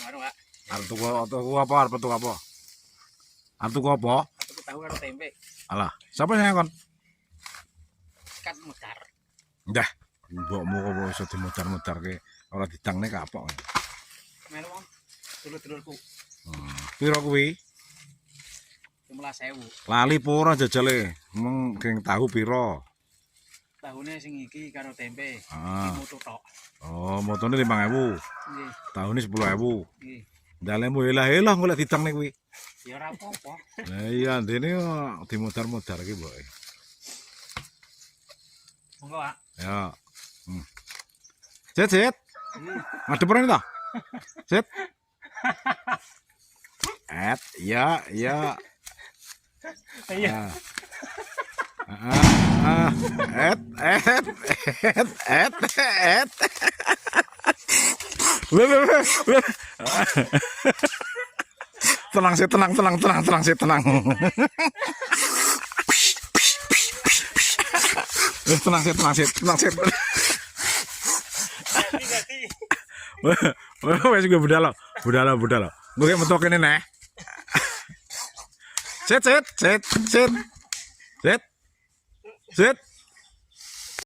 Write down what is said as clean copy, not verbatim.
Anu, Pak. Arep tuku apa? Arep tuku apa? Arep tuku apa? Tuku tahu karo tempe. Alah, siapa sing ngakon? Kan mudar. Dah, mbokmu kok iso dimudar-mudarke ora ditangne kapok. Melu Om. Dulur-dulurku. Piro kuwi? 15.000. Lali pura jajale. Meng geng tahu piro? Tahune sing iki karo tempe. Ah. Iki mutu tok. Oh, motone 5.000. Nggih. Tahune 10.000. Nggih. Dalemu elah-elah golek ditangne kuwi. Ya ora apa-apa. Lah iya, dene dimudar-mudar iki, Mbok. Monggo, Pak. Ya. Sit. Ngadep rene to? Sit. Ya. Iya. Tenang sih, tenang. Tenang sih. Wes gue budal. Gue metu kene neh. Sit.